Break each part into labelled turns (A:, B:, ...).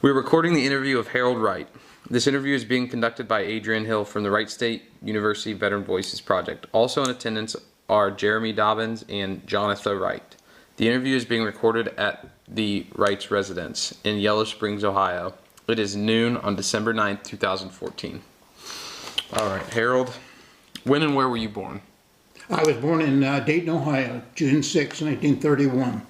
A: We're recording the interview of Harold Wright. This interview is being conducted by Adrian Hill from the Wright State University Veteran Voices Project. Also in attendance are Jeremy Dobbins and Jonathan Wright. The interview is being recorded at the Wright's residence in Yellow Springs, Ohio. It is noon on December 9th, 2014. All right, Harold, when and where were you born?
B: I was born in Dayton, Ohio, June 6, 1931.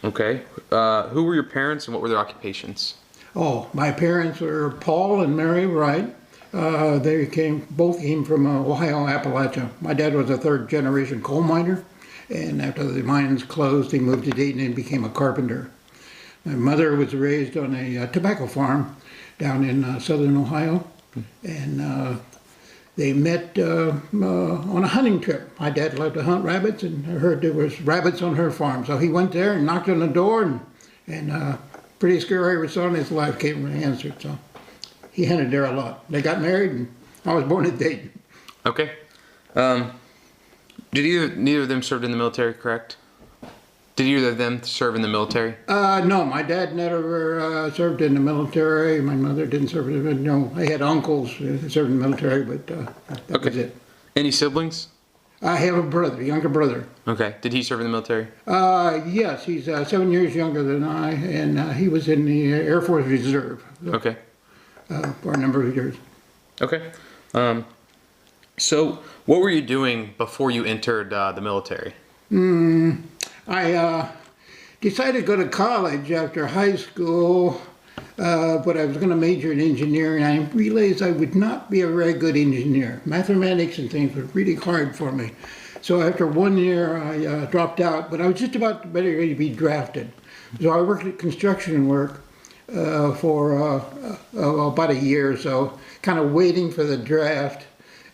A: Okay. Who were your parents and what were their occupations?
B: Oh, my parents were Paul and Mary Wright. They both came from Ohio, Appalachia. My dad was a third-generation coal miner, and after the mines closed, he moved to Dayton and became a carpenter. My mother was raised on a tobacco farm down in southern Ohio, and they met on a hunting trip. My dad loved to hunt rabbits, and I heard there was rabbits on her farm. So he went there and knocked on the door, and pretty scary result in his life came when he answered. So he hunted there a lot. They got married, and I was born in Dayton.
A: Okay. Did neither of them served in the military, correct? Did either of them serve in the military?
B: No, my dad never served in the military. My mother didn't serve in the military. No, I had uncles who served in the military, but that was it.
A: Any siblings?
B: I have a brother, younger brother.
A: Okay. Did he serve in the military?
B: Yes, he's 7 years younger than I, and he was in the Air Force Reserve.
A: Okay.
B: For a number of years.
A: Okay. So what were you doing before you entered the military?
B: I decided to go to college after high school, but I was going to major in engineering. I realized I would not be a very good engineer. Mathematics and things were really hard for me. So after 1 year, I dropped out, but I was just about ready to be drafted. So I worked at construction work for about a year or so, kind of waiting for the draft.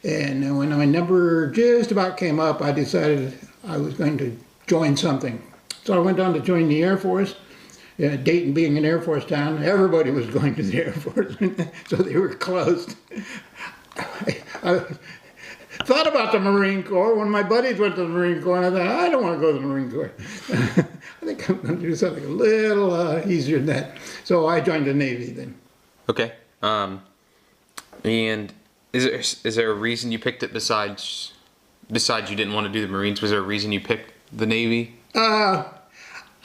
B: And when my number just about came up, I decided I was going to join something. So I went on to join the Air Force. Dayton being an Air Force town, everybody was going to the Air Force, so they were closed. I thought about the Marine Corps when my buddies went to the Marine Corps, and I thought, I don't want to go to the Marine Corps. I think I'm going to do something a little easier than that. So I joined the Navy then.
A: Okay. And is there a reason you picked it besides you didn't want to do the Marines? Was there a reason you picked the Navy?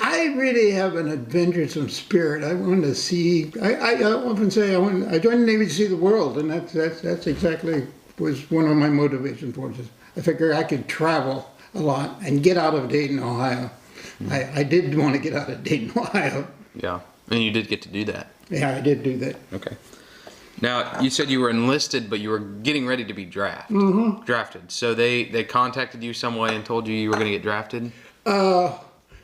B: I really have an adventuresome spirit. I want to see. I often say I joined the Navy to see the world, and that's exactly was one of my motivations for it. I figured I could travel a lot and get out of Dayton, Ohio. I did want to get out of Dayton, Ohio.
A: Yeah, and you did get to do that.
B: Yeah, I did do that.
A: Okay. Now, you said you were enlisted, but you were getting ready to be drafted. Drafted. So they contacted you some way and told you were going to get drafted?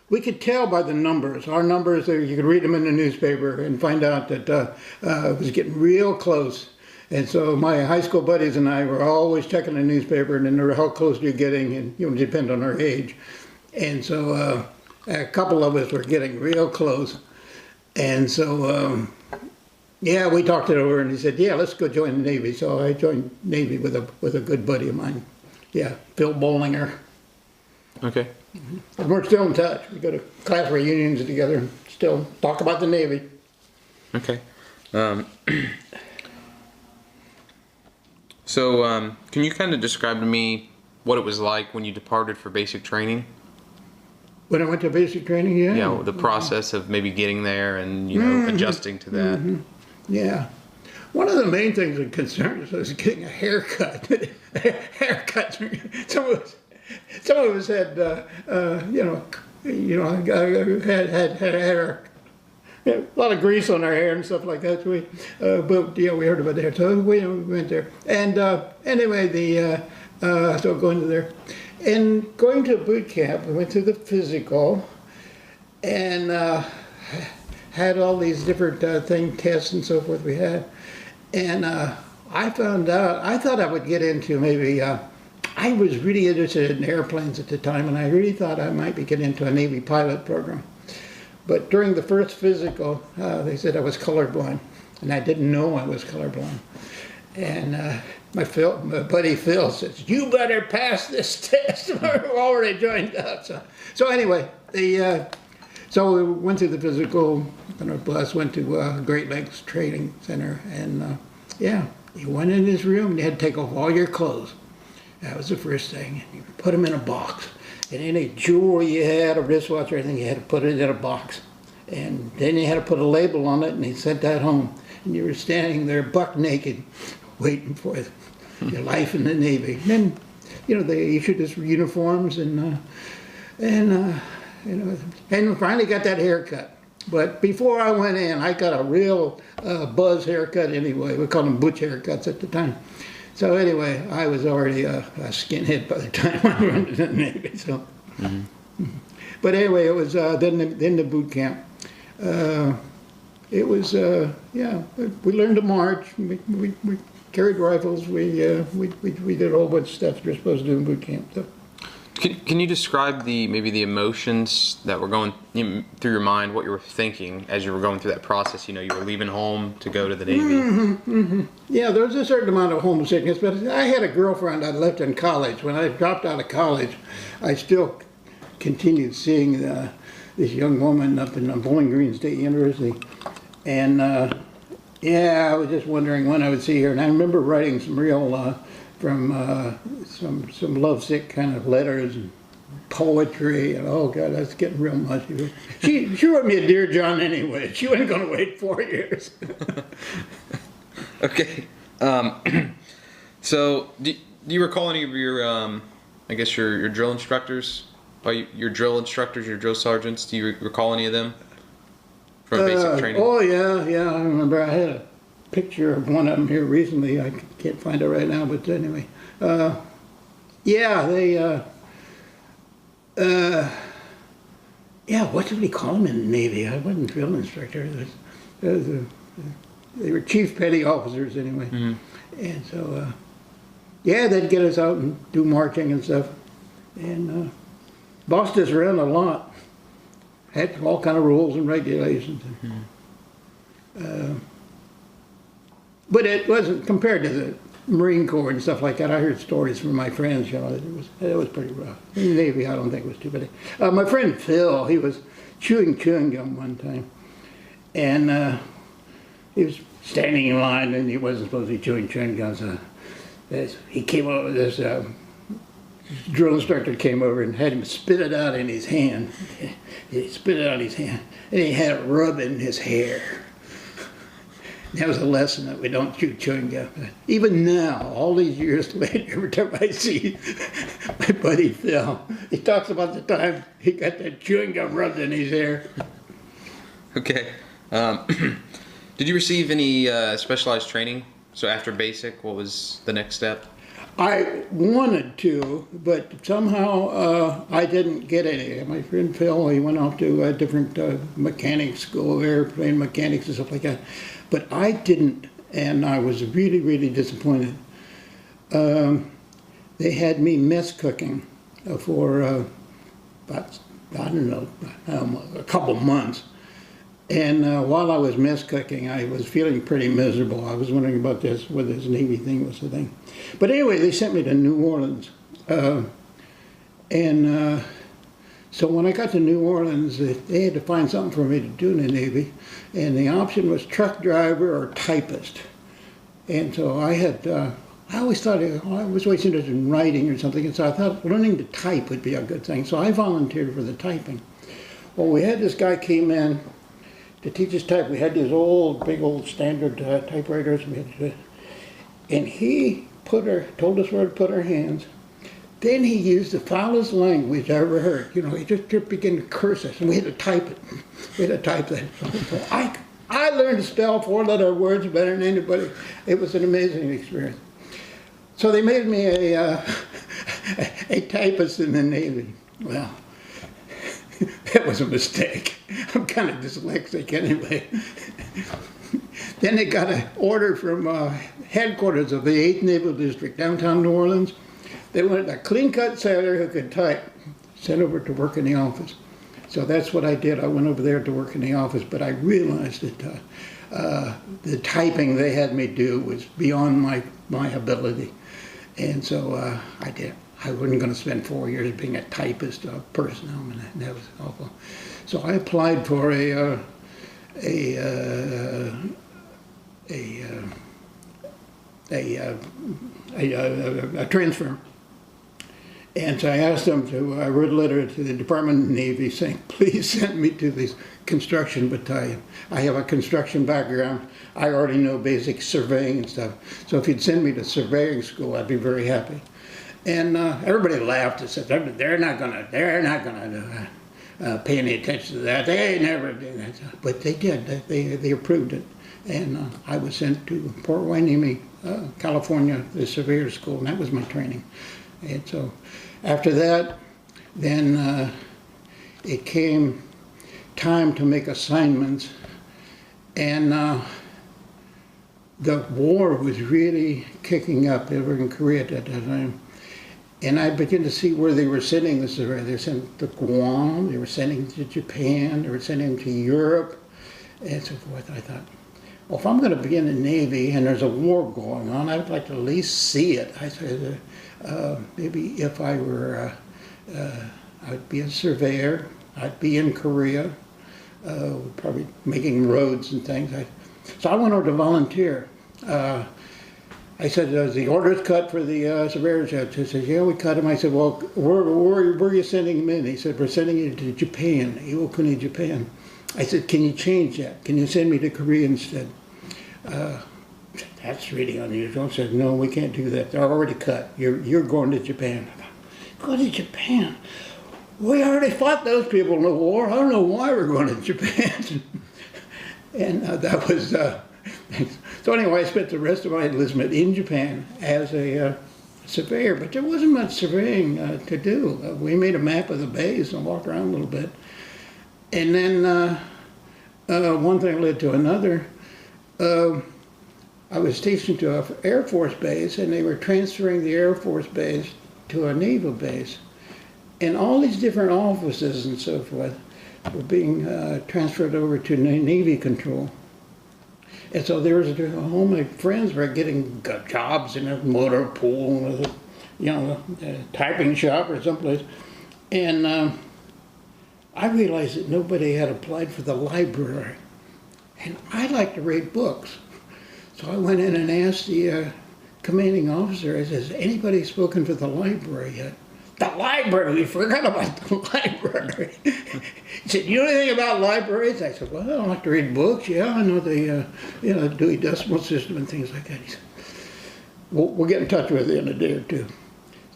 B: We could tell by the numbers. Our numbers, you could read them in the newspaper and find out that it was getting real close. And so my high school buddies and I were always checking the newspaper, and then how close you're getting, and depend on our age. And so a couple of us were getting real close. And so yeah, we talked it over, and he said, yeah, let's go join the Navy. So I joined Navy with a good buddy of mine. Yeah, Phil Bollinger.
A: Okay.
B: And we're still in touch. We go to class reunions together and still talk about the Navy.
A: Okay. So can you kind of describe to me what it was like when you departed for basic training?
B: When I went to basic training, yeah.
A: Yeah, the process of maybe getting there and, adjusting to that.
B: Yeah. One of the main things that concerned us was getting a haircut. Haircuts. Some of us had, had a lot of grease on our hair and stuff like that. So but yeah, we heard about that. So we went there. And anyway, so going to there. And going to boot camp, we went through the physical and had all these different tests and so forth we had. And I found out, I thought I would get into maybe, I was really interested in airplanes at the time, and I really thought I might be getting into a Navy pilot program. But during the first physical, they said I was colorblind, and I didn't know I was colorblind. And my buddy Phil says, you better pass this test. We're already joined up. So anyway, So we went to the physical on our bus, went to Great Lakes Training Center, and yeah, you went in his room and you had to take off all your clothes. That was the first thing. You put them in a box. And any jewelry you had, a wristwatch or anything, you had to put it in a box. And then you had to put a label on it, and he sent that home. And you were standing there buck naked, waiting for your life in the Navy. And then, you know, they issued us uniforms, and finally got that haircut. But before I went in, I got a real buzz haircut anyway. We called them butch haircuts at the time. So anyway, I was already a skinhead by the time I went to the Navy. So, but anyway, it was then the boot camp. It was yeah. We learned to march. We carried rifles. We did a whole bunch of stuff you're supposed to do in boot camp. So.
A: Can you describe maybe the emotions that were going through your mind, what you were thinking as you were going through that process? You know, you were leaving home to go to the Navy.
B: Yeah, there was a certain amount of homesickness, but I had a girlfriend I left in college. When I dropped out of college, I still continued seeing this young woman up in Bowling Green State University. And yeah, I was just wondering when I would see her. And I remember writing some real... from some lovesick kind of letters and poetry, and oh God, that's getting real mushy. She wrote me a Dear John anyway. She wasn't going to wait 4 years.
A: Okay. So do you recall any of your, I guess your drill instructors, your drill instructors, your drill sergeants? Do you recall any of them from basic training?
B: Oh yeah, I remember. I had a picture of one of them here recently. I can't find it right now, but anyway, yeah, they, yeah, what did we call them in the Navy? I wasn't drill instructor. They were chief petty officers anyway, and so yeah, they'd get us out and do marching and stuff, and bossed us around a lot. Had all kind of rules and regulations. But it wasn't, compared to the Marine Corps and stuff like that. I heard stories from my friends, you know, it was pretty rough. In the Navy, I don't think it was too bad. My friend Phil, he was chewing gum one time. And he was standing in line, and he wasn't supposed to be chewing gum. So he came over, this drill instructor came over and had him spit it out in his hand. He spit it out in his hand, and he had it rub in his hair. That was a lesson that we don't chew chewing gum. Even now, all these years later, every time I see my buddy Phil, he talks about the time he got that chewing gum rubbed in his hair.
A: Okay. Did you receive any specialized training? So after basic, what was the next step?
B: I wanted to, but somehow I didn't get any. My friend Phil, he went off to a different mechanics school, airplane mechanics and stuff like that. But I didn't, and I was really, really disappointed. They had me mess cooking for about, I don't know, a couple months. And while I was mess cooking, I was feeling pretty miserable. I was wondering about this, whether this Navy thing was the thing. But anyway, they sent me to New Orleans. So when I got to New Orleans, they had to find something for me to do in the Navy. And the option was truck driver or typist. And so I had, I always thought I was always interested in writing or something. And so I thought learning to type would be a good thing. So I volunteered for the typing. Well, we had this guy came in to teach us type. We had these big old standard typewriters. And he told us where to put our hands. Then he used the foulest language I ever heard. You know, he just began to curse us, and we had to type it. We had to type that. So I learned to spell 4-letter words better than anybody. It was an amazing experience. So they made me a typist in the Navy. Well, that was a mistake. I'm kind of dyslexic anyway. Then they got an order from headquarters of the 8th Naval District, downtown New Orleans. They wanted a clean-cut sailor who could type, sent over to work in the office. So that's what I did. I went over there to work in the office, but I realized that the typing they had me do was beyond my ability. And so I did. I wasn't going to spend 4 years being a typist or personnel, and that was awful. So I applied for a transfer. And so I asked them to, I wrote a letter to the Department of the Navy saying, please send me to this construction battalion. I have a construction background. I already know basic surveying and stuff. So if you'd send me to surveying school, I'd be very happy. And everybody laughed and said, they're not gonna pay any attention to that. They never do that. But they did. They approved it. And I was sent to Port Hueneme, California, the surveyor school, and that was my training. And so after that, then it came time to make assignments, and the war was really kicking up over in Korea at that time. And I began to see where they were sending the surveyors. They were sending to Guam, they were sending to Japan, they were sending them to Europe, and so forth. I thought, well, if I'm going to be in the Navy and there's a war going on, I'd like to at least see it. I said, maybe if I were, I'd be a surveyor, I'd be in Korea, probably making roads and things. So I went over to volunteer. I said, the orders cut for the surveyor judge? He said, yeah, we cut him. I said, well, where are you sending him in? He said, we're sending you to Japan, Iwakuni, Japan. I said, can you change that? Can you send me to Korea instead? That's really unusual. I said, no, we can't do that. They're already cut. You're going to Japan. Go to Japan? We already fought those people in the war. I don't know why we're going to Japan. And that was, so anyway, I spent the rest of my enlistment in Japan as a surveyor, but there wasn't much surveying to do. We made a map of the base and walked around a little bit. And then one thing led to another. I was stationed to an Air Force base, and they were transferring the Air Force base to a naval base. And all these different offices and so forth were being transferred over to Navy control. And so there was all my friends were getting jobs in a motor pool, a typing shop or someplace. And I realized that nobody had applied for the library. And I like to read books. So I went in and asked the commanding officer, I said, has anybody spoken for the library yet? The library? We forgot about the library. He said, you know anything about libraries? I said, well, I like to read books. Yeah, I know the Dewey Decimal System and things like that. He said, well, we'll get in touch with you in a day or two.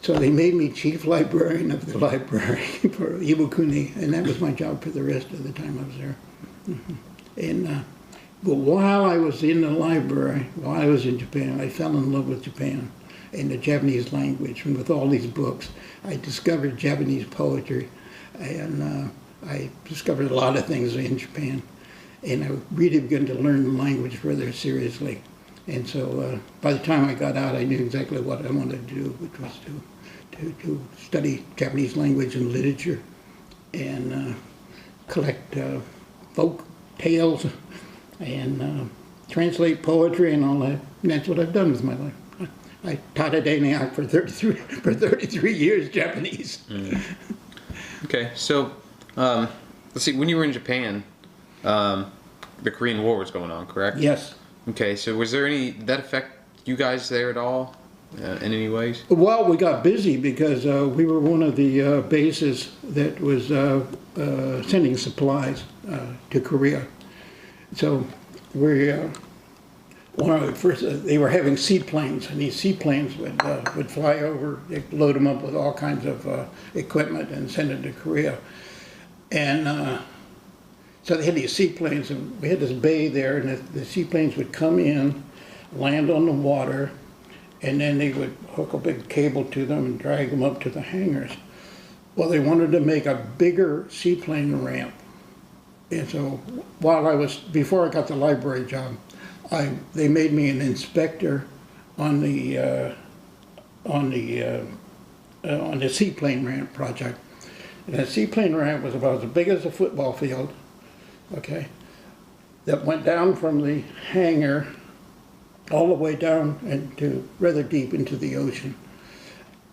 B: So they made me chief librarian of the library for Iwakuni, and that was my job for the rest of the time I was there. And but while I was in the library, while I was in Japan, I fell in love with Japan and the Japanese language. And with all these books, I discovered Japanese poetry, and I discovered a lot of things in Japan. And I really began to learn the language rather seriously. And so by the time I got out, I knew exactly what I wanted to do, which was to study Japanese language and literature and collect folk tales and translate poetry and all that. And that's what I've done with my life. I taught at ENIAC for 33 years Japanese.
A: Okay, so let's see. When you were in Japan, the Korean War was going on, correct?
B: Yes.
A: Okay, so was there did that affect you guys there at all in any ways?
B: Well, we got busy because we were one of the bases that was sending supplies to Korea. So we first they were having seaplanes, and these seaplanes would fly over. They'd load them up with all kinds of equipment and send it to Korea. And so they had these seaplanes, and we had this bay there, and the seaplanes would come in, land on the water, and then they would hook a big cable to them and drag them up to the hangars. Well, they wanted to make a bigger seaplane ramp. And so before I got the library job, they made me an inspector on the seaplane ramp project. And the seaplane ramp was about as big as a football field, okay, that went down from the hangar all the way down into rather deep into the ocean.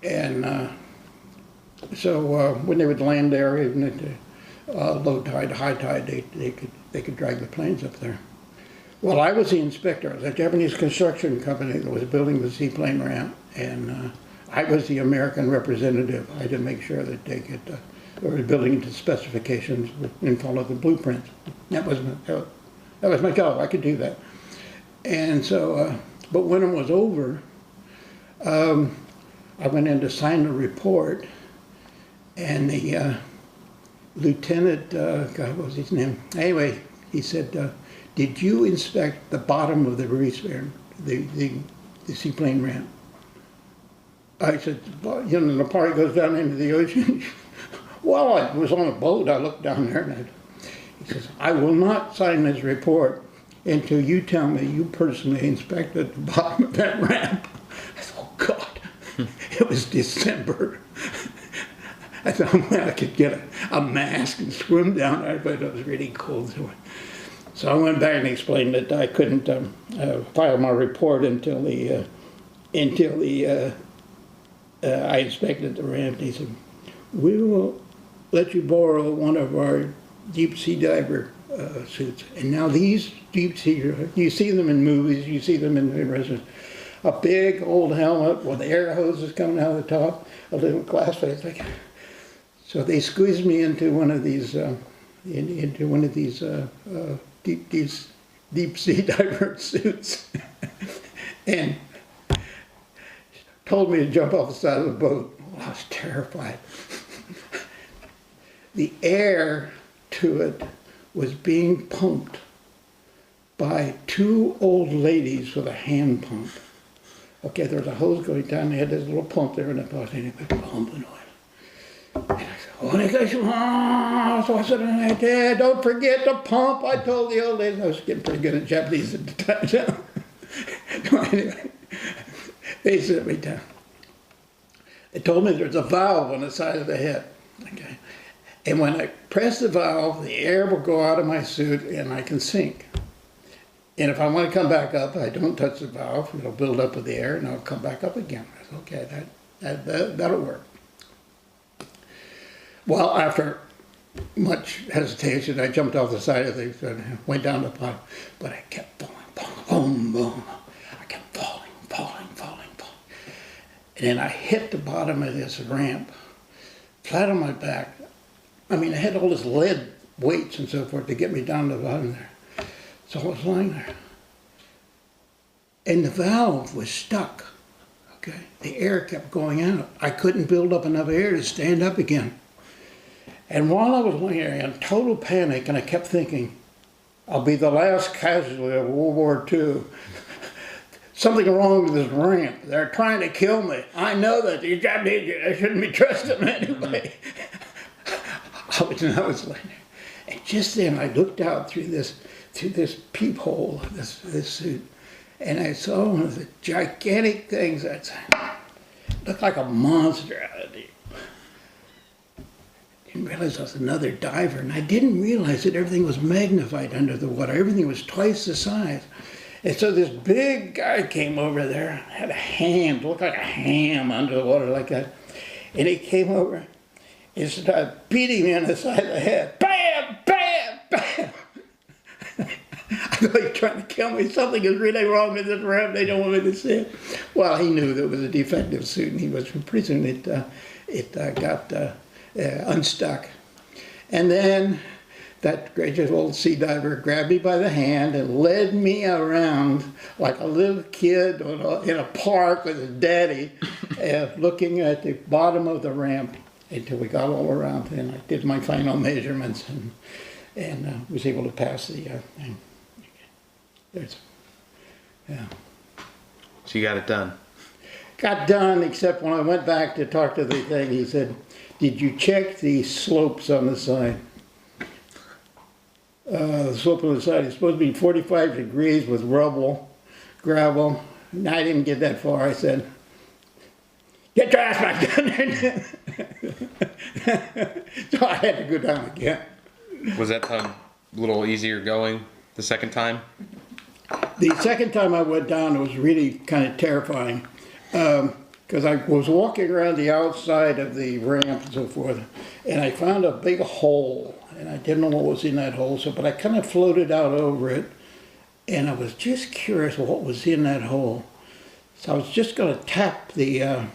B: And So when they would land there, even at low tide, high tide, they could drag the planes up there. Well, I was the inspector. It was a Japanese construction company that was building the seaplane ramp, and I was the American representative. I had to make sure that they were building to specifications and follow the blueprints. That was my job. I could do that. And so, but when it was over, I went in to sign the report, and the lieutenant, God, what was his name? Anyway, he said, "Did you inspect the bottom of the seaplane ramp?" I said, "Well, you know, the part goes down into the ocean." Well, I was on a boat. I looked down there, and he says, "I will not sign this report until you tell me you personally inspected the bottom of that ramp." I said, "Oh God!" It was December. I thought, well, I could get a mask and swim down there, but it was really cold. So I went back and explained that I couldn't file my report until I inspected the ramp. He said, "We will let you borrow one of our deep sea diver suits." And now these deep sea, you see them in movies, you see them in restaurants. A big old helmet with air hoses coming out of the top, a little glass face. So they squeezed me into one of these, deep sea diver suits, and told me to jump off the side of the boat. Well, I was terrified. The air to it was being pumped by two old ladies with a hand pump. Okay, there was a hose going down. They had this little pump there, and I thought, anyway, pumping oil. And I said, "Oh, so I said, Dad, don't forget to pump." I told the old ladies. I was getting pretty good at Japanese at the time. So anyway, they set me down. They told me there's a valve on the side of the head. Okay, and when I press the valve, the air will go out of my suit, and I can sink. And if I want to come back up, I don't touch the valve. It'll build up with the air, and I'll come back up again. I said, okay, that'll work. Well, after much hesitation, I jumped off the side of the thing and went down the bottom. But I kept falling, boom, boom. I kept falling. And then I hit the bottom of this ramp, flat on my back. I mean, I had all this lead weights and so forth to get me down to the bottom there. So I was lying there. And the valve was stuck, okay? The air kept going out. I couldn't build up enough air to stand up again. And while I was lying there in total panic, and I kept thinking, I'll be the last casualty of World War II. Something wrong with this ramp. They're trying to kill me. I know that. These Japanese, I shouldn't be trusting them anyway. I was lying there. And just then I looked out through this peephole of this suit, and I saw one of the gigantic things that looked like a monster out of it. I didn't realize I was another diver, and I didn't realize that everything was magnified under the water. Everything was twice the size. And so this big guy came over there, had a hand, looked like a ham under the water like that. And he came over and started beating me on the side of the head. Bam, bam, bam. I thought he was trying to kill me. Something is really wrong with this ramp. They don't want me to see it. Well, he knew that it was a defective suit, and he was pretty soon it got unstuck. And then that gracious old sea diver grabbed me by the hand and led me around like a little kid in a park with his daddy, looking at the bottom of the ramp until we got all around. And I did my final measurements and was able to pass the thing. Yeah.
A: So you got it done?
B: Got done, except when I went back to talk to the thing, he said, "Did you check the slopes on the side?" The slope on the side is supposed to be 45 degrees with rubble, gravel. And I didn't get that far. I said, "Get your ass back down there." So I had to go down again.
A: Was that time a little easier going the second time?
B: The second time I went down, it was really kind of terrifying. because I was walking around the outside of the ramp and so forth, and I found a big hole, and I didn't know what was in that hole, but I kind of floated out over it, and I was just curious what was in that hole. So I was just going to tap the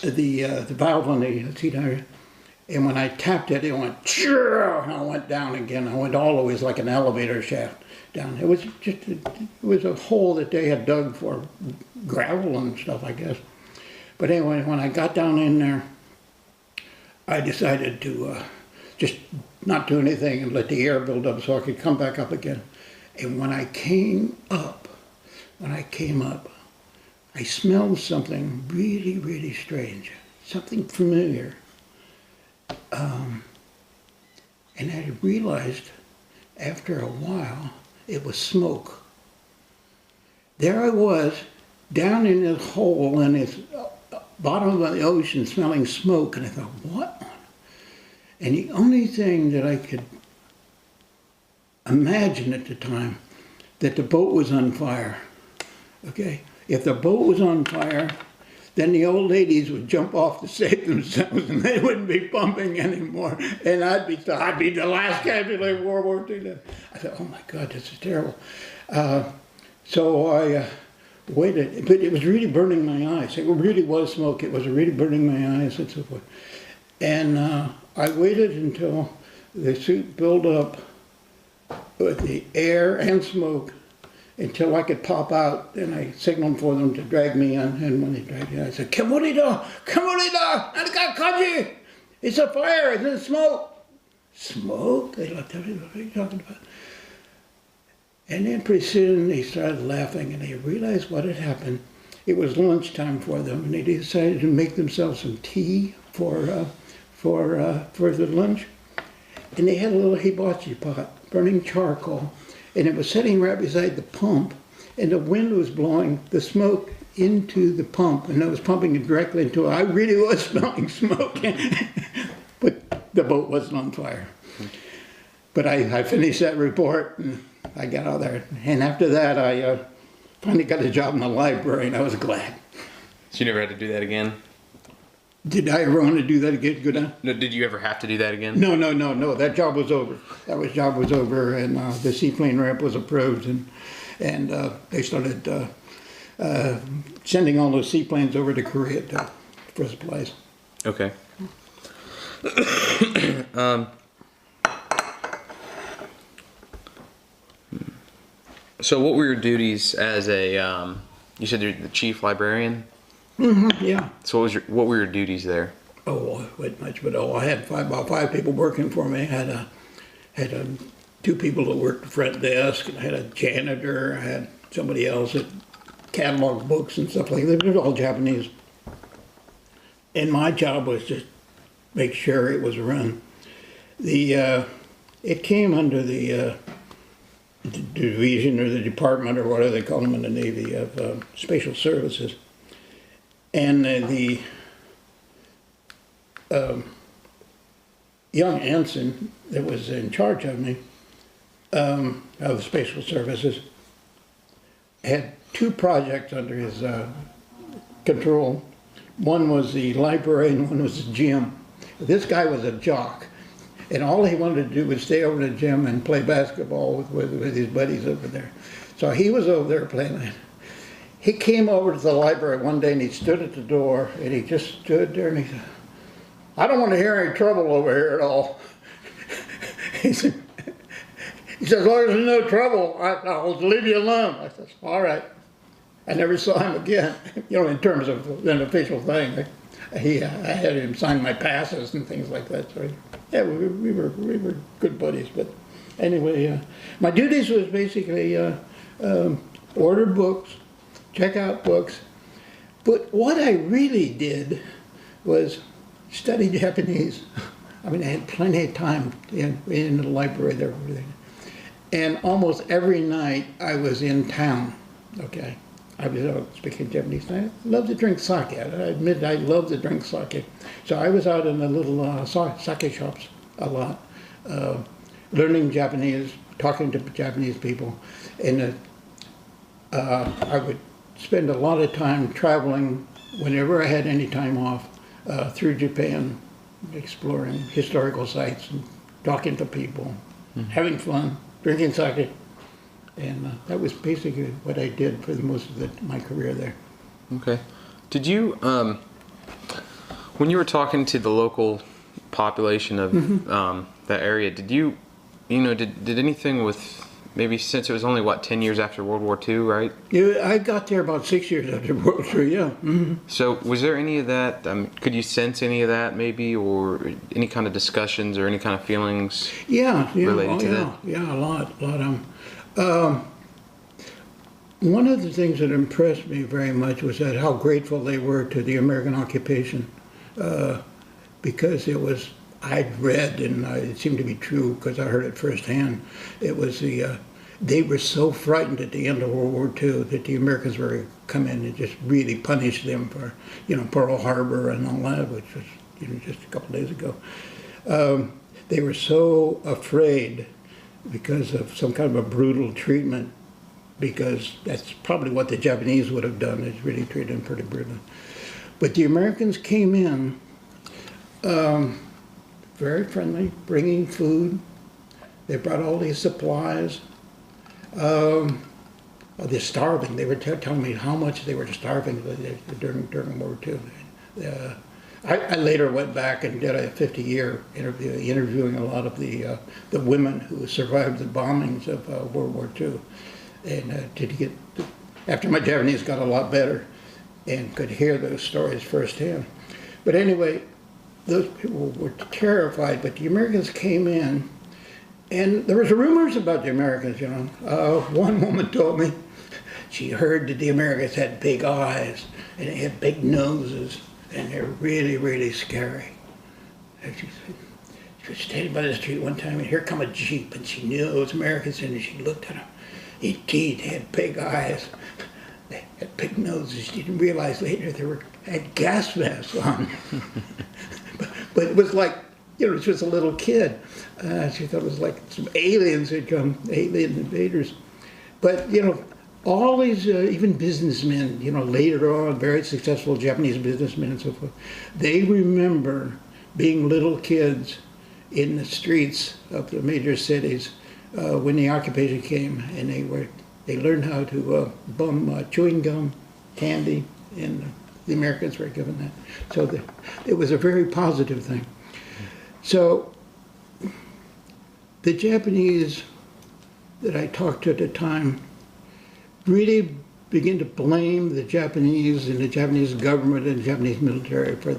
B: valve on the seat iron, and when I tapped it, it went, and I went down again. I went all the way, like an elevator shaft down. It was a hole that they had dug for gravel and stuff, I guess. But anyway, when I got down in there, I decided to just not do anything and let the air build up so I could come back up again. And when I came up, I smelled something really, really strange, something familiar. And I realized after a while it was smoke. There I was, down in this hole in this bottom of the ocean smelling smoke, and I thought, what? And the only thing that I could imagine at the time, that the boat was on fire, okay? If the boat was on fire, then the old ladies would jump off to save themselves and they wouldn't be pumping anymore. And I'd be the last casualty of World War II. I thought, oh my God, this is terrible. So I waited, but it was really burning my eyes. It really was smoke. It was really burning my eyes and so forth. And I waited until the suit built up with the air and smoke until I could pop out, and I signaled for them to drag me in. And when they dragged me in, I said, "Kamurida! Kamurida! Nanakaji! It's a fire! It's a smoke!" Smoke? They looked at me, what are you talking about? And then pretty soon they started laughing, and they realized what had happened. It was lunchtime for them, and they decided to make themselves some tea for the lunch. And they had a little hibachi pot, burning charcoal, and it was sitting right beside the pump, and the wind was blowing the smoke into the pump, and it was pumping it directly into it. I really was smelling smoke, but the boat wasn't on fire. But I finished that report, and I got out there. And after that, I finally got a job in the library, and I was glad.
A: So you never had to do that again?
B: Did I ever want to do that again? Go down?
A: No, did you ever have to do that again?
B: No. That job was over. Job was over, and the seaplane ramp was approved, and they started sending all those seaplanes over to Korea for supplies.
A: Okay. So what were your duties as a? You said you're the chief librarian.
B: Mm-hmm, yeah.
A: So what were your duties there?
B: Oh, it wasn't much, but I had about five people working for me. I had two people that worked the front desk, and I had a janitor. I had somebody else that cataloged books and stuff like that. It was all Japanese. And my job was just make sure it was run. It came under the division or the department or whatever they call them in the Navy of Special Services. And the young ensign that was in charge of me, of the Special Services, had two projects under his control. One was the library and one was the gym. This guy was a jock, and all he wanted to do was stay over in the gym and play basketball with his buddies over there. So he was over there playing that. He came over to the library one day and he stood at the door and he just stood there and he said, "I don't want to hear any trouble over here at all." He said, as long as there's no trouble, I'll leave you alone. I said, all right. I never saw him again, in terms of an official thing. I had him sign my passes and things like that. So yeah, we were good buddies. But anyway, my duties was basically order books, check out books. But what I really did was study Japanese. I mean, I had plenty of time in the library there. And almost every night I was in town, okay? I was speaking Japanese. I love to drink sake. I admit I love to drink sake. So I was out in the little sake shops a lot, learning Japanese, talking to Japanese people. And I would spend a lot of time traveling whenever I had any time off, through Japan, exploring historical sites and talking to people, having fun, drinking sake. And that was basically what I did for most of my career there.
A: Okay. Did you, when you were talking to the local population of that area, did you know, did anything with, maybe since it was only, what, 10 years after World War II, right?
B: Yeah, I got there about 6 years after World War II, yeah.
A: So was there any of that, could you sense any of that maybe, or any kind of discussions or any kind of feelings related to that?
B: Yeah, a lot. One of the things that impressed me very much was that how grateful they were to the American occupation, because it was, I'd read, and it seemed to be true because I heard it firsthand, it was they were so frightened at the end of World War II that the Americans were going to come in and just really punish them for, Pearl Harbor and all that, which was, just a couple days ago. They were so afraid because of some kind of a brutal treatment, because that's probably what the Japanese would have done, is really treat them pretty brutally. But the Americans came in very friendly, bringing food. They brought all these supplies. They're starving. They were telling me how much they were starving during World War II. I later went back and did a 50-year interview, interviewing a lot of the women who survived the bombings of World War II. And after my Japanese got a lot better and could hear those stories firsthand. But anyway, those people were terrified, but the Americans came in, and there was rumors about the Americans, One woman told me she heard that the Americans had big eyes, and they had big noses, and they're really, really scary. And she said, she was standing by the street one time, and here come a Jeep, and she knew it was Americans, and she looked at them. Indeed, they had big eyes. They had big noses. She didn't realize later they had gas masks on. but it was like, she was a little kid. She thought it was like some aliens had come, alien invaders. But, all these, even businessmen, later on, very successful Japanese businessmen and so forth, they remember being little kids in the streets of the major cities when the occupation came, and they learned how to bum chewing gum, candy, and the Americans were given that. So it was a very positive thing. So the Japanese that I talked to at the time really began to blame the Japanese and the Japanese government and the Japanese military for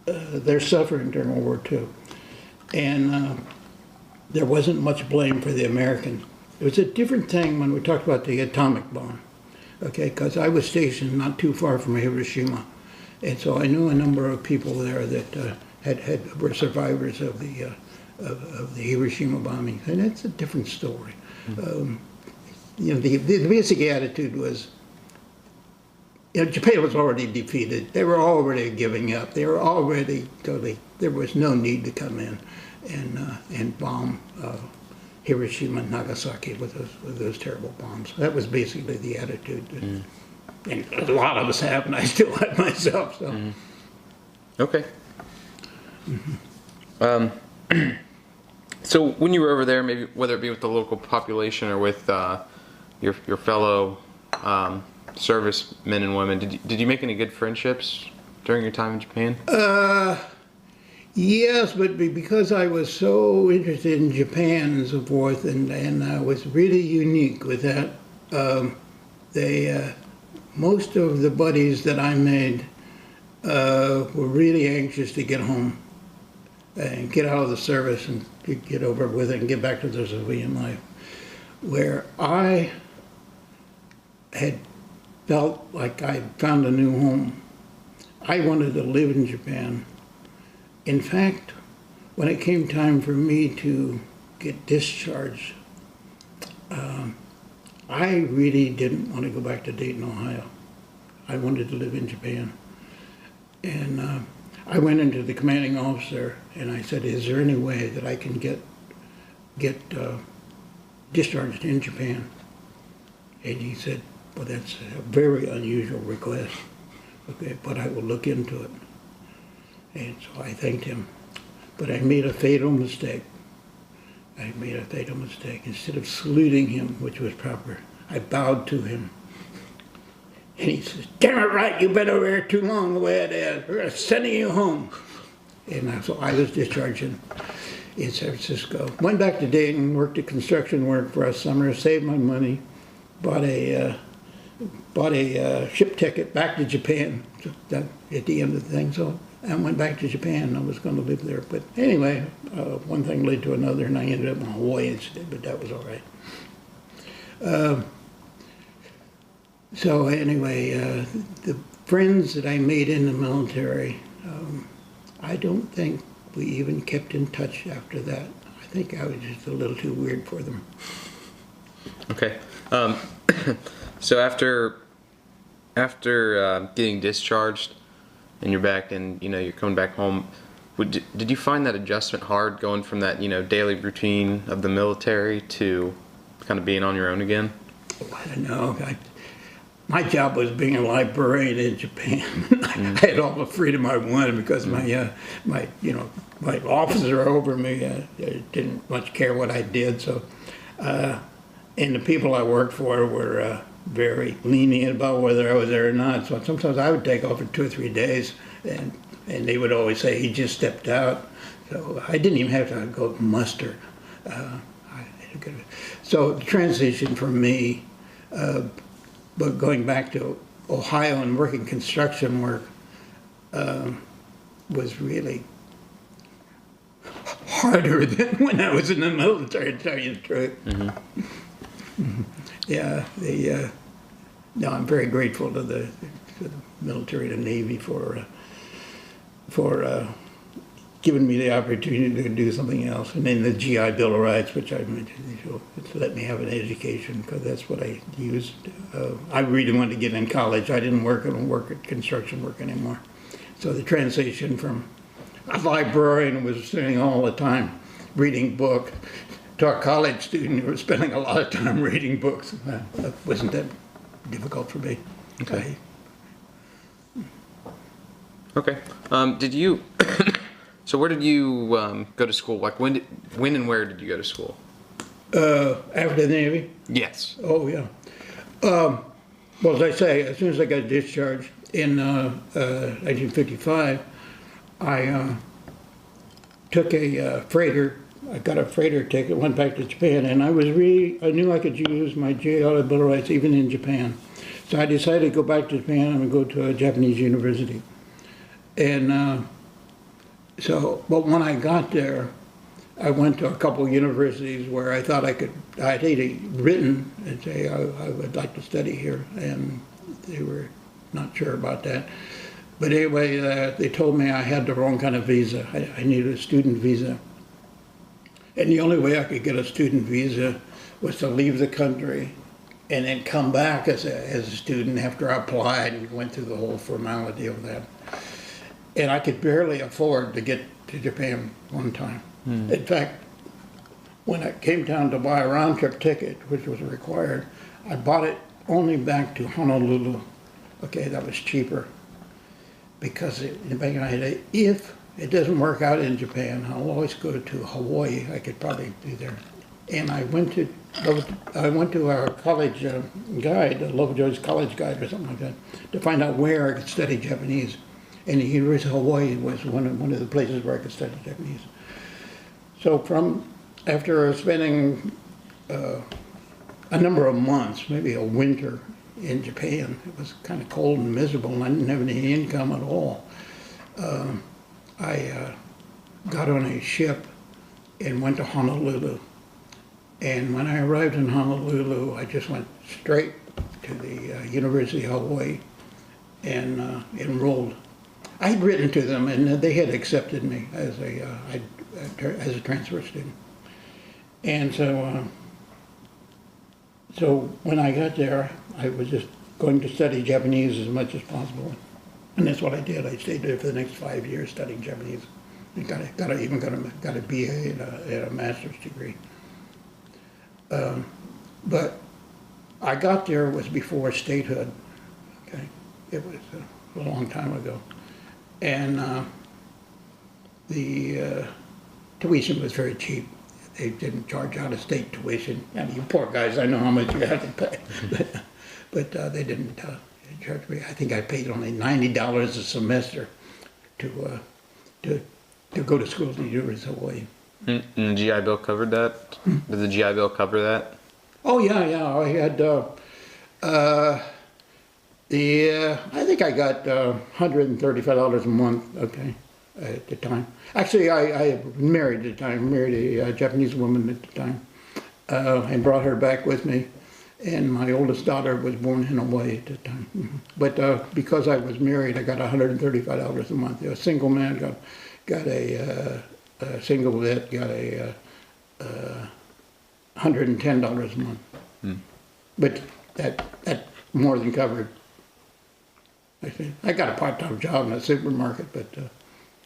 B: their suffering during World War II. And there wasn't much blame for the Americans. It was a different thing when we talked about the atomic bomb, okay? Because I was stationed not too far from Hiroshima, and so I knew a number of people there that were survivors of the Hiroshima bombing, and it's a different story. The basic attitude was, Japan was already defeated. They were already giving up. They were already totally. There was no need to come in and bomb Hiroshima and Nagasaki with those terrible bombs. That was basically the attitude. And a lot of us have, and I still have myself. So.
A: Okay. So when you were over there, maybe whether it be with the local population or with your fellow servicemen and women, did you make any good friendships during your time in Japan?
B: Yes, but because I was so interested in Japan and so forth, and I was really unique with that, most of the buddies that I made were really anxious to get home and get out of the service and get over with it and get back to their civilian life. Where I had felt like I found a new home. I wanted to live in Japan. In fact, when it came time for me to get discharged, I really didn't want to go back to Dayton, Ohio. I wanted to live in Japan. And I went into the commanding officer and I said, is there any way that I can get discharged in Japan? And he said, but that's a very unusual request. Okay, but I will look into it. And so I thanked him. But I made a fatal mistake. I made a fatal mistake. Instead of saluting him, which was proper, I bowed to him. And he says, "Damn it, Wright, you've been over here too long the way it is. We're sending you home." And so I was discharged in San Francisco. Went back to Dayton, worked at construction work for a summer, saved my money, bought a ship ticket back to Japan at the end of the thing. So I went back to Japan. I was going to live there. But anyway, one thing led to another, and I ended up in Hawaii instead, but that was all right. So anyway, the friends that I made in the military, I don't think we even kept in touch after that. I think I was just a little too weird for them.
A: Okay. So after getting discharged and you're back and you're coming back home, did you find that adjustment hard, going from that daily routine of the military to kind of being on your own again?
B: Oh, I don't know. My job was being a librarian in Japan. I had all the freedom I wanted because my officer over me didn't much care what I did. So, and the people I worked for were very lenient about whether I was there or not. So sometimes I would take off for 2 or 3 days, and they would always say he just stepped out. So I didn't even have to go muster. So the transition for me. But going back to Ohio and working construction work was really harder than when I was in the military, to tell you the truth. Mm-hmm. Yeah, no, I'm very grateful to the military and the Navy for giving me the opportunity to do something else. And then the GI Bill of Rights, which I mentioned, to let me have an education, because that's what I used. I really wanted to get in college. I didn't work at construction work anymore. So the transition from a librarian was sitting all the time reading books to a college student who was spending a lot of time reading books. That wasn't that difficult for me.
A: Okay. Okay. Did you... So where did you go to school? Like when and where did you go to school?
B: After the Navy?
A: Yes.
B: Oh, yeah. Well, as I say, as soon as I got discharged in 1955, I took a freighter. I got a freighter ticket, went back to Japan, and I knew I could use my GI Bill of Rights even in Japan. So I decided to go back to Japan and go to a Japanese university. And but when I got there, I went to a couple of universities where I thought I'd written and say I would like to study here, and they were not sure about that. But anyway, they told me I had the wrong kind of visa. I needed a student visa. And the only way I could get a student visa was to leave the country and then come back as a student after I applied and went through the whole formality of that. And I could barely afford to get to Japan one time. In fact, when I came down to buy a round-trip ticket, which was required, I bought it only back to Honolulu. Okay, that was cheaper. Because if it doesn't work out in Japan, I'll always go to Hawaii. I could probably do there. And I went to our college guide, a Lovejoy's college guide or something like that, to find out where I could study Japanese. And the University of Hawaii was one of the places where I could study Japanese. So after spending a number of months, maybe a winter in Japan, it was kind of cold and miserable, and I didn't have any income at all. I got on a ship and went to Honolulu. And when I arrived in Honolulu, I just went straight to the University of Hawaii and enrolled. I'd written to them, and they had accepted me as a transfer student. And so when I got there, I was just going to study Japanese as much as possible, and that's what I did. I stayed there for the next 5 years studying Japanese, and got a BA and a master's degree. But I got there was before statehood. Okay, it was a long time ago, and the tuition was very cheap. They didn't charge out-of-state tuition. And you poor guys, I know how much you had to pay, but they didn't charge me. I think I paid only $90 a semester to go to school in the University of Hawaii.
A: And the GI Bill covered that? Did the GI Bill cover that?
B: Oh yeah. I had I think I got $135 a month. Okay, at the time. Actually, I was married at the time. Married a Japanese woman at the time, and brought her back with me. And my oldest daughter was born in Hawaii at the time. But because I was married, I got $135 a month. A single man got a single vet got a $110 a month. But that more than covered. I got a part-time job in a supermarket, but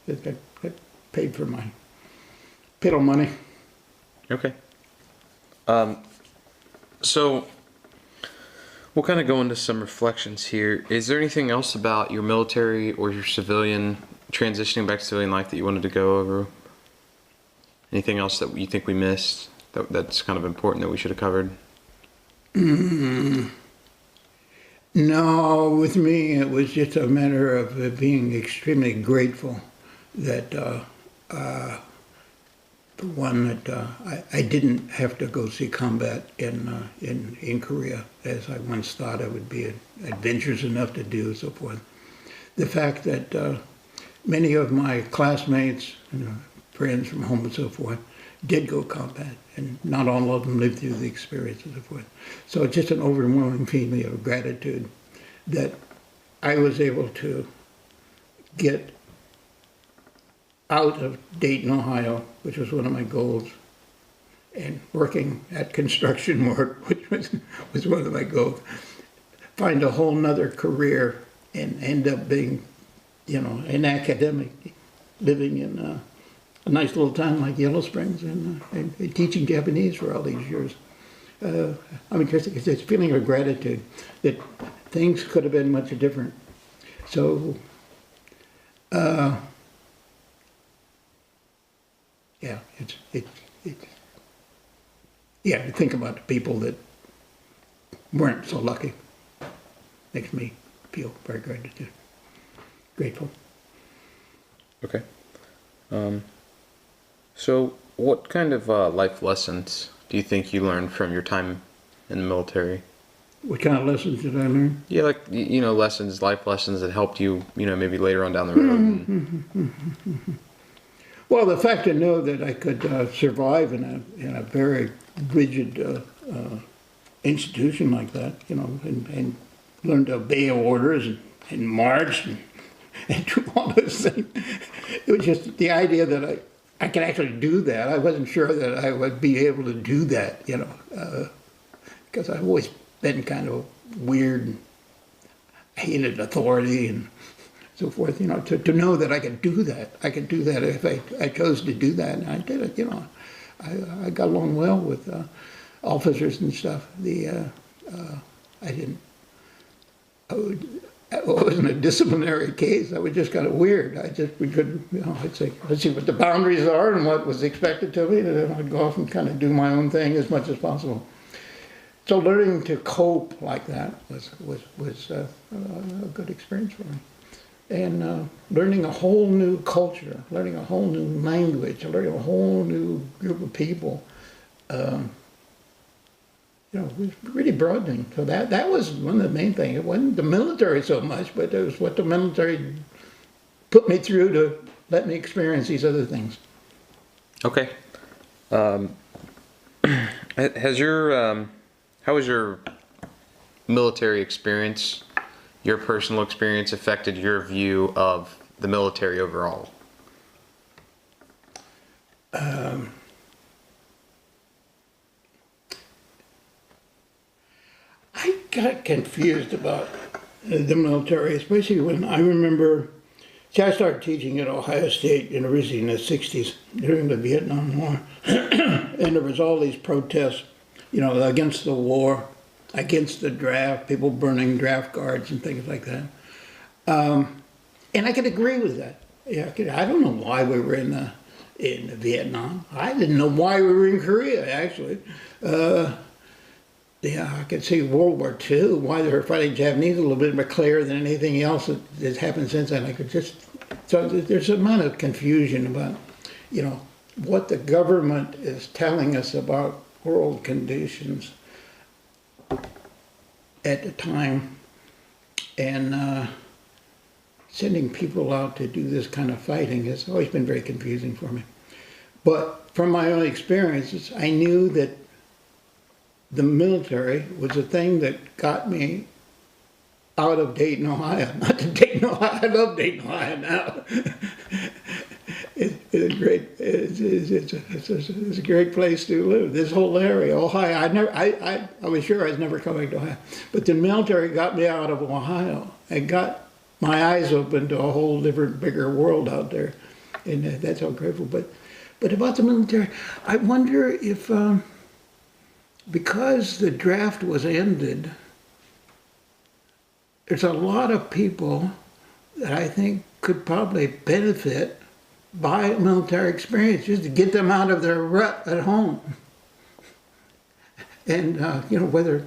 B: it paid for my piddle money.
A: Okay. So we'll kind of go into some reflections here. Is there anything else about your military or your civilian, transitioning back to civilian life, that you wanted to go over? Anything else that you think we missed that's kind of important that we should have covered?
B: No, with me it was just a matter of being extremely grateful that I didn't have to go see combat in Korea, as I once thought I would be adventurous enough to do, and so forth. The fact that many of my classmates, friends from home and so forth, did go combat, and not all of them lived through the experience and so forth. So it's just an overwhelming feeling of gratitude that I was able to get out of Dayton, Ohio, which was one of my goals, and working at construction work, which was one of my goals, find a whole nother career and end up being, an academic, living in a nice little town like Yellow Springs and teaching Japanese for all these years. Just it's a feeling of gratitude that things could have been much different. So, to think about the people that weren't so lucky makes me feel very grateful.
A: Okay. So what kind of life lessons do you think you learned from your time in the military?
B: What kind of lessons did I learn?
A: Yeah, like, lessons, life lessons that helped you, maybe later on down the road.
B: Well, the fact to know that I could survive in a very rigid institution like that, and learn to obey orders and march and do all those things. It was just the idea that I could actually do that. I wasn't sure that I would be able to do that, because I've always been kind of weird, hated authority and so forth, to know that I could do that. I could do that if I chose to do that, and I did it, I got along well with officers and stuff. It wasn't a disciplinary case. I was just kind of weird. We couldn't, I'd say, let's see what the boundaries are and what was expected of me, and then I'd go off and kind of do my own thing as much as possible. So learning to cope like that was a good experience for me. And learning a whole new culture, learning a whole new language, learning a whole new group of people, it was really broadening. So that was one of the main things. It wasn't the military so much, but it was what the military put me through to let me experience these other things.
A: Okay. How has your military experience, your personal experience, affected your view of the military overall?
B: I got confused about the military, especially when I remember, I started teaching at Ohio State University in the 60s during the Vietnam War, and there was all these protests, against the war, against the draft, people burning draft cards and things like that. And I could agree with that. Yeah, I don't know why we were in Vietnam. I didn't know why we were in Korea, actually. Yeah, I could see World War II, why they were fighting Japanese a little bit more clear than anything else that's happened since then. I could just, so there's an amount of confusion about, you know, what the government is telling us about world conditions at the time, and sending people out to do this kind of fighting has always been very confusing for me. But from my own experiences, I knew that the military was a thing that got me out of Dayton, Ohio. Not to Dayton, Ohio. I love Dayton, Ohio now. It's great. It's a great place to live. This whole area, Ohio. I was sure I was never coming to Ohio, but the military got me out of Ohio and got my eyes open to a whole different, bigger world out there, and that's how grateful. But about the military, I wonder if because the draft was ended, there's a lot of people that I think could probably benefit by military experience, just to get them out of their rut at home. And, you know, whether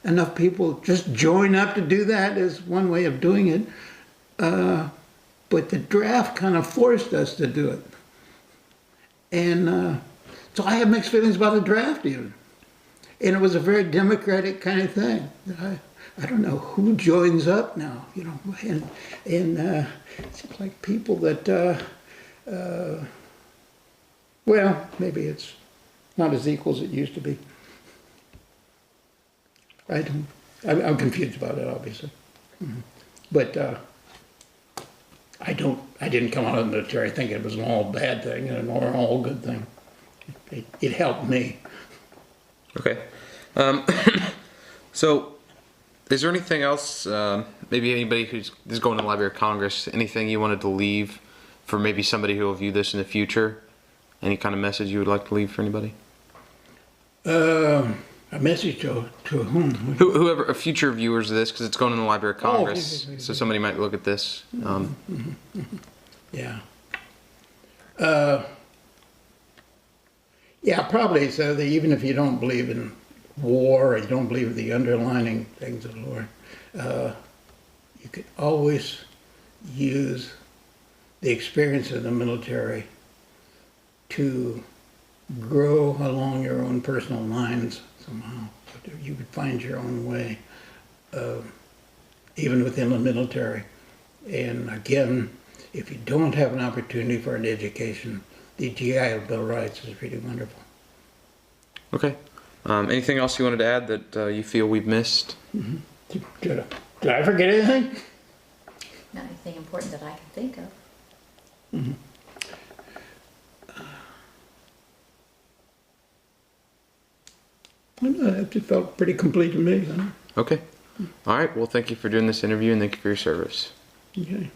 B: enough people just join up to do that is one way of doing it. But the draft kind of forced us to do it. And so I have mixed feelings about the draft even. And it was a very democratic kind of thing. I don't know who joins up now, you know, and it's like people that, well, maybe it's not as equal as it used to be. I'm confused about it, obviously. Mm-hmm. But I didn't come out of the military thinking it was an all bad thing and an all good thing. It helped me.
A: Okay. So, is there anything else, maybe anybody who's going to the Library of Congress, anything you wanted to leave for maybe somebody who will view this in the future? Any kind of message you would like to leave for anybody?
B: A message to whom?
A: Whoever, future viewers of this, because it's going in the Library of Congress, so somebody might look at this.
B: Yeah. Yeah, probably so that even if you don't believe in war, or you don't believe in the underlining things of the war, you could always use the experience of the military to grow along your own personal lines somehow. You could find your own way, even within the military. And again, if you don't have an opportunity for an education, the GI Bill of Rights is really wonderful.
A: Okay. Anything else you wanted to add that you feel we've missed?
B: Mm-hmm. Did I forget anything?
C: Not anything important that I can think of.
B: Mm-hmm. It just felt pretty complete to me. Huh?
A: Okay. All right. Well, thank you for doing this interview and thank you for your service.
B: Okay.